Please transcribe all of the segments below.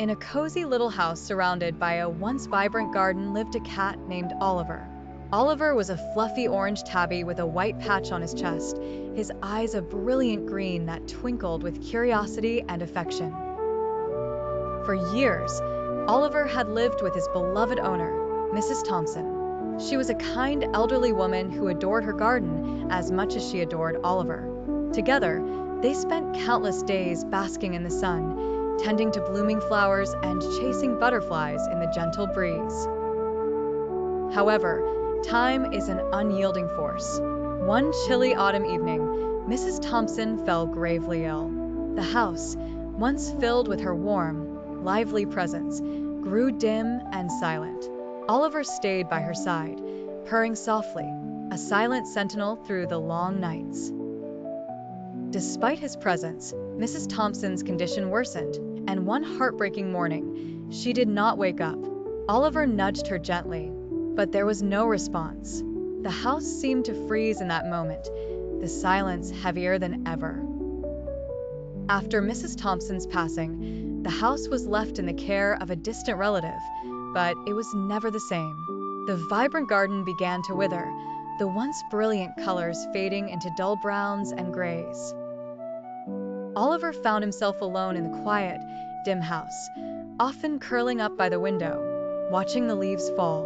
In a cozy little house surrounded by a once vibrant garden lived a cat named Oliver. Oliver was a fluffy orange tabby with a white patch on his chest, his eyes a brilliant green that twinkled with curiosity and affection. For years, Oliver had lived with his beloved owner, Mrs. Thompson. She was a kind elderly woman who adored her garden as much as she adored Oliver. Together, they spent countless days basking in the sun, tending to blooming flowers and chasing butterflies in the gentle breeze. However, time is an unyielding force. One chilly autumn evening, Mrs. Thompson fell gravely ill. The house, once filled with her warm, lively presence, grew dim and silent. Oliver stayed by her side, purring softly, a silent sentinel through the long nights. Despite his presence, Mrs. Thompson's condition worsened, and one heartbreaking morning, she did not wake up. Oliver nudged her gently, but there was no response. The house seemed to freeze in that moment, the silence heavier than ever. After Mrs. Thompson's passing, the house was left in the care of a distant relative, but it was never the same. The vibrant garden began to wither, the once brilliant colors fading into dull browns and grays. Oliver found himself alone in the quiet, dim house, often curling up by the window, watching the leaves fall.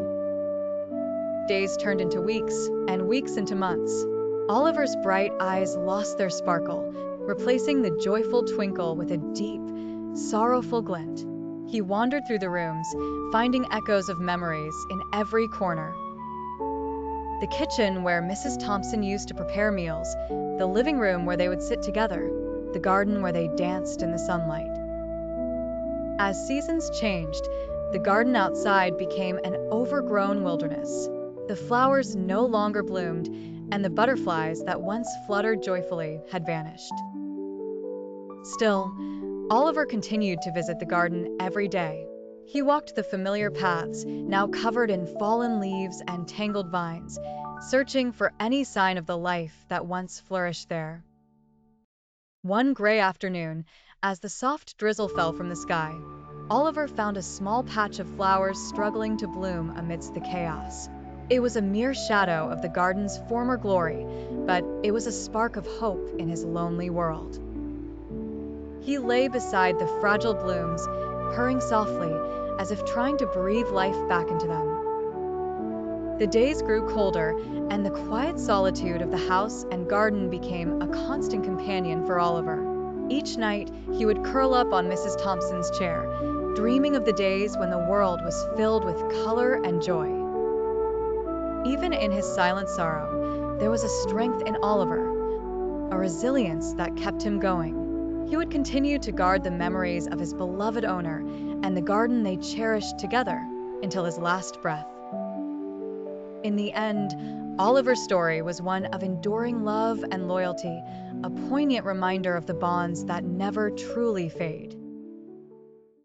Days turned into weeks, and weeks into months. Oliver's bright eyes lost their sparkle, replacing the joyful twinkle with a deep, sorrowful glint. He wandered through the rooms, finding echoes of memories in every corner. The kitchen where Mrs. Thompson used to prepare meals, the living room where they would sit together, the garden where they danced in the sunlight. As seasons changed, the garden outside became an overgrown wilderness. The flowers no longer bloomed, and the butterflies that once fluttered joyfully had vanished. Still, Oliver continued to visit the garden every day. He walked the familiar paths, now covered in fallen leaves and tangled vines, searching for any sign of the life that once flourished there. One gray afternoon, as the soft drizzle fell from the sky, Oliver found a small patch of flowers struggling to bloom amidst the chaos. It was a mere shadow of the garden's former glory, but it was a spark of hope in his lonely world. He lay beside the fragile blooms, purring softly, as if trying to breathe life back into them. The days grew colder, and the quiet solitude of the house and garden became a constant companion for Oliver. Each night, he would curl up on Mrs. Thompson's chair, dreaming of the days when the world was filled with color and joy. Even in his silent sorrow, there was a strength in Oliver, a resilience that kept him going. He would continue to guard the memories of his beloved owner and the garden they cherished together until his last breath. In the end, Oliver's story was one of enduring love and loyalty, a poignant reminder of the bonds that never truly fade.